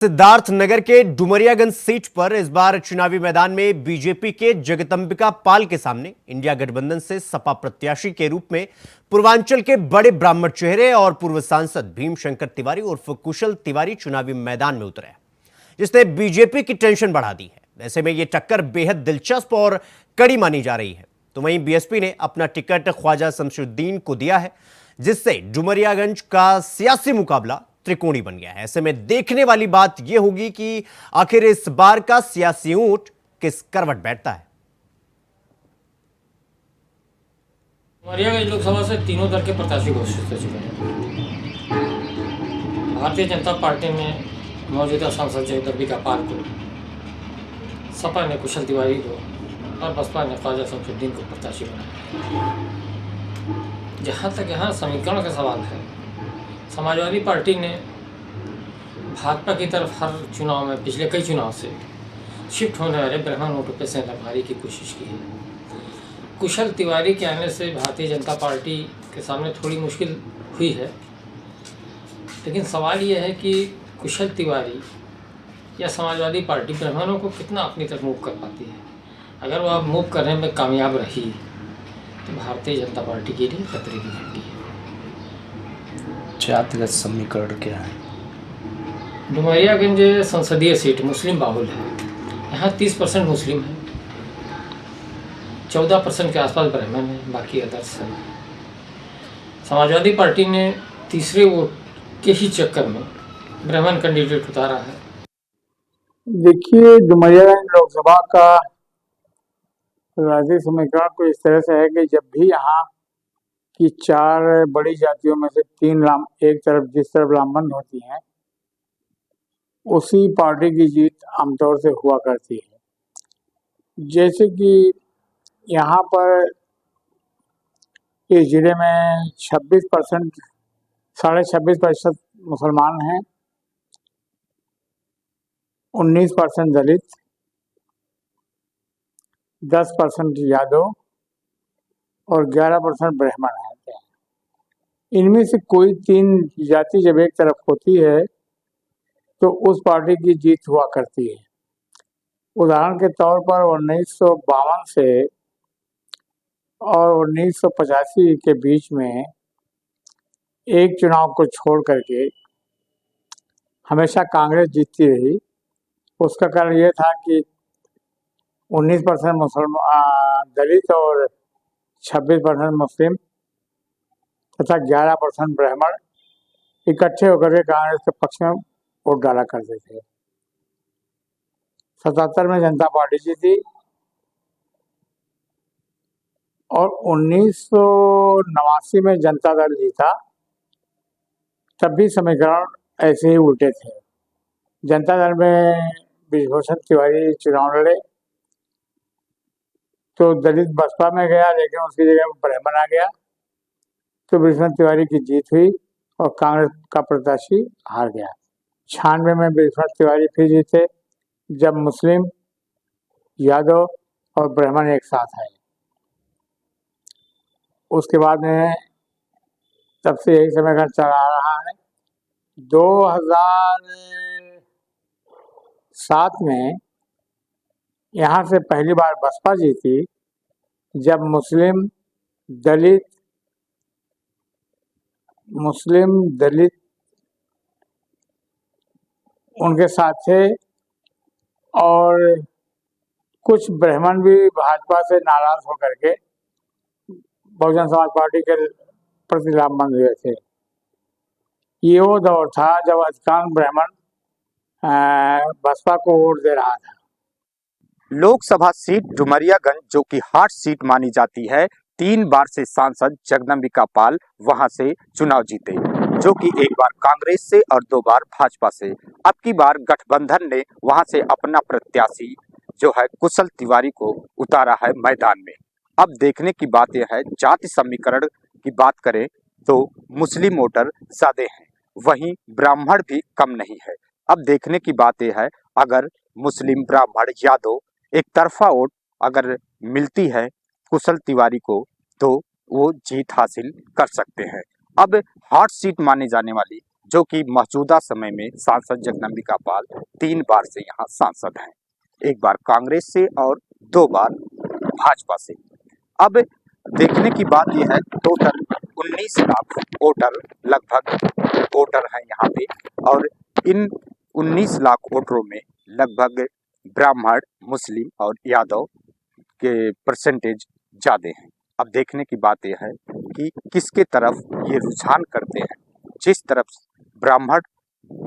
सिद्धार्थनगर के डुमरियागंज सीट पर इस बार चुनावी मैदान में बीजेपी के जगदंबिका पाल के सामने इंडिया गठबंधन से सपा प्रत्याशी के रूप में पूर्वांचल के बड़े ब्राह्मण चेहरे और पूर्व सांसद भीमशंकर तिवारी उर्फ कुशल तिवारी चुनावी मैदान में उतरे, जिसने बीजेपी की टेंशन बढ़ा दी है। ऐसे में यह टक्कर बेहद दिलचस्प और कड़ी मानी जा रही है। तो वहीं बीएसपी ने अपना टिकट ख्वाजा शमशुद्दीन को दिया है, जिससे डुमरियागंज का सियासी मुकाबला त्रिकोणी बन गया है। ऐसे में देखने वाली बात यह होगी कि आखिर इस बार का सियासी ऊंट किस करवट बैठता है। डुमरियागंज लोकसभा से तीनों दल के प्रत्याशी घोषित हो चुके हैं। भारतीय जनता पार्टी ने मौजूदा सांसद जगदंबिका पाल को, सपा ने कुशल तिवारी को और बसपा ने ख्वाजा शमशुद्दीन को प्रत्याशी बनाया। जहाँ तक यहाँ समीकरण का सवाल है, समाजवादी पार्टी ने भाजपा की तरफ हर चुनाव में पिछले कई चुनाव से शिफ्ट होने वाले ब्राह्मण वोटों पर सेंधमारी की कोशिश की है। कुशल तिवारी के आने से भारतीय जनता पार्टी के सामने थोड़ी मुश्किल हुई है, लेकिन सवाल यह है कि कुशल तिवारी या समाजवादी पार्टी ब्राह्मणों को कितना अपनी तरफ मूव कर पाती है। अगर वह मूव करने में कामयाब रही तो भारतीय जनता पार्टी के लिए खतरे की घंटी है। जातिगत समीकरण क्या है? डुमरियागंज संसदीय सीट मुस्लिम बाहुल है। यहाँ 30% मुस्लिम है, 14% के आसपास ब्राह्मण है, बाकी अदर्स है। समाजवादी पार्टी ने तीसरे वोट के ही चक्कर में ब्राह्मण कैंडिडेट उतारा है। देखिए, डुमरियागंज लोकसभा का राजनीतिक समीकरण को इस तरह से है कि जब भी यहाँ की 4 बड़ी जातियों में से 3 एक तरफ जिस तरफ ब्राह्मण होती हैं, उसी पार्टी की जीत आमतौर से हुआ करती है। जैसे कि यहाँ पर इस जिले में 26% 26.5% मुसलमान हैं, 19% दलित, 10% यादव और 11% ब्राह्मण हैं। इनमें से कोई 3 जाति जब एक तरफ होती है तो उस पार्टी की जीत हुआ करती है। उदाहरण के तौर पर 1952 से और 1985 के बीच में एक चुनाव को छोड़ करके हमेशा कांग्रेस जीतती रही। उसका कारण यह था कि 19% मुसलमान दलित और 26% मुस्लिम तथा 11% ब्राह्मण इकट्ठे होकर के कांग्रेस के पक्ष में वोट डाला करते थे। 77 में जनता पार्टी जीती और 1989 में जनता दल जीता। तब भी समीकरण ऐसे ही उल्टे थे। जनता दल में ब्रिजभूषण तिवारी चुनाव लड़े तो दलित बसपा में गया, लेकिन उसकी जगह ब्राह्मण आ गया तो ब्रिजभूषण तिवारी की जीत हुई और कांग्रेस का प्रत्याशी हार गया। 96 में ब्रिजभूषण तिवारी फिर जीते, जब मुस्लिम, यादव और ब्राह्मण एक साथ आए। उसके बाद में तब से यही समीकरण चला रहा है। 2007 में यहाँ से पहली बार बसपा जीती, जब मुस्लिम दलित उनके साथ थे और कुछ ब्राह्मण भी भाजपा से नाराज होकर के बहुजन समाज पार्टी के प्रति लामबंद हुए थे। ये वो दौर था जब अधिकांश ब्राह्मण बसपा को वोट दे रहा था। लोकसभा सीट डुमरियागंज, जो कि हॉट सीट मानी जाती है, 3 बार से सांसद जगदंबिका पाल वहां से चुनाव जीते, जो कि एक बार कांग्रेस से और 2 बार भाजपा से। अब की बार गठबंधन ने वहां से अपना प्रत्याशी जो है कुशल तिवारी को उतारा है मैदान में। अब देखने की बात यह है, जाति समीकरण की बात करें तो मुस्लिम वोटर ज्यादा हैं, वहीं ब्राह्मण भी कम नहीं है। अब देखने की बात यह है, अगर मुस्लिम, ब्राह्मण, यादव एक तरफा वोट अगर मिलती है कुशल तिवारी को तो वो जीत हासिल कर सकते हैं। अब हॉट सीट माने जाने वाली जो कि मौजूदा समय में सांसद जगदम्बिका पाल 3 बार से यहाँ सांसद हैं, एक बार कांग्रेस से और 2 बार भाजपा से। अब देखने की बात यह है, टोटल 19 लाख वोटर लगभग वोटर हैं यहाँ पे, और इन 19 लाख वोटरों में लगभग ब्राह्मण, मुस्लिम और यादव के परसेंटेज ज़्यादा हैं। अब देखने की बात यह है कि किसके तरफ ये रुझान करते हैं। जिस तरफ ब्राह्मण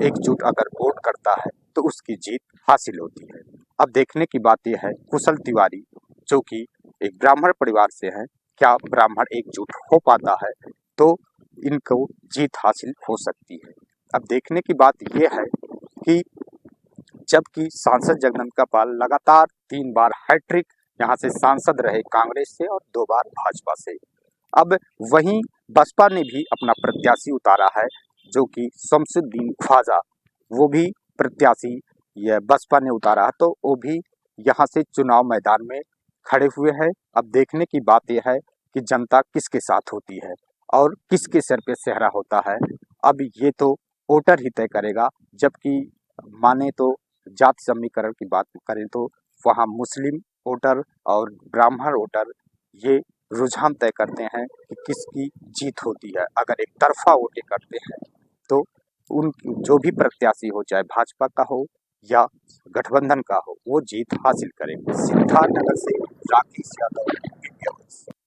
एकजुट अगर वोट करता है तो उसकी जीत हासिल होती है। अब देखने की बात यह है, कुशल तिवारी जो कि एक ब्राह्मण परिवार से हैं, क्या ब्राह्मण एकजुट हो पाता है तो इनको जीत हासिल हो सकती है। अब देखने की बात यह है कि जबकि सांसद जगदम्बिका पाल लगातार 3 बार हैट्रिक यहाँ से सांसद रहे कांग्रेस से और 2 बार भाजपा से। अब वहीं बसपा ने भी अपना प्रत्याशी उतारा है जो कि शमसुद्दीन ख्वाजा, वो भी प्रत्याशी यह बसपा ने उतारा है, तो वो भी यहाँ से चुनाव मैदान में खड़े हुए हैं। अब देखने की बात यह है कि जनता किसके साथ होती है और किसके सर पे सेहरा होता है, अब ये तो वोटर ही तय करेगा। जबकि माने तो जाति समीकरण की बात करें तो वहाँ मुस्लिम वोटर और ब्राह्मण वोटर ये रुझान तय करते हैं कि किसकी जीत होती है। अगर एक तरफा वोटें करते हैं तो उन जो भी प्रत्याशी हो, चाहे भाजपा का हो या गठबंधन का हो, वो जीत हासिल करेंगे। सिद्धार्थनगर से राकेश यादव, इंडिया वॉइस।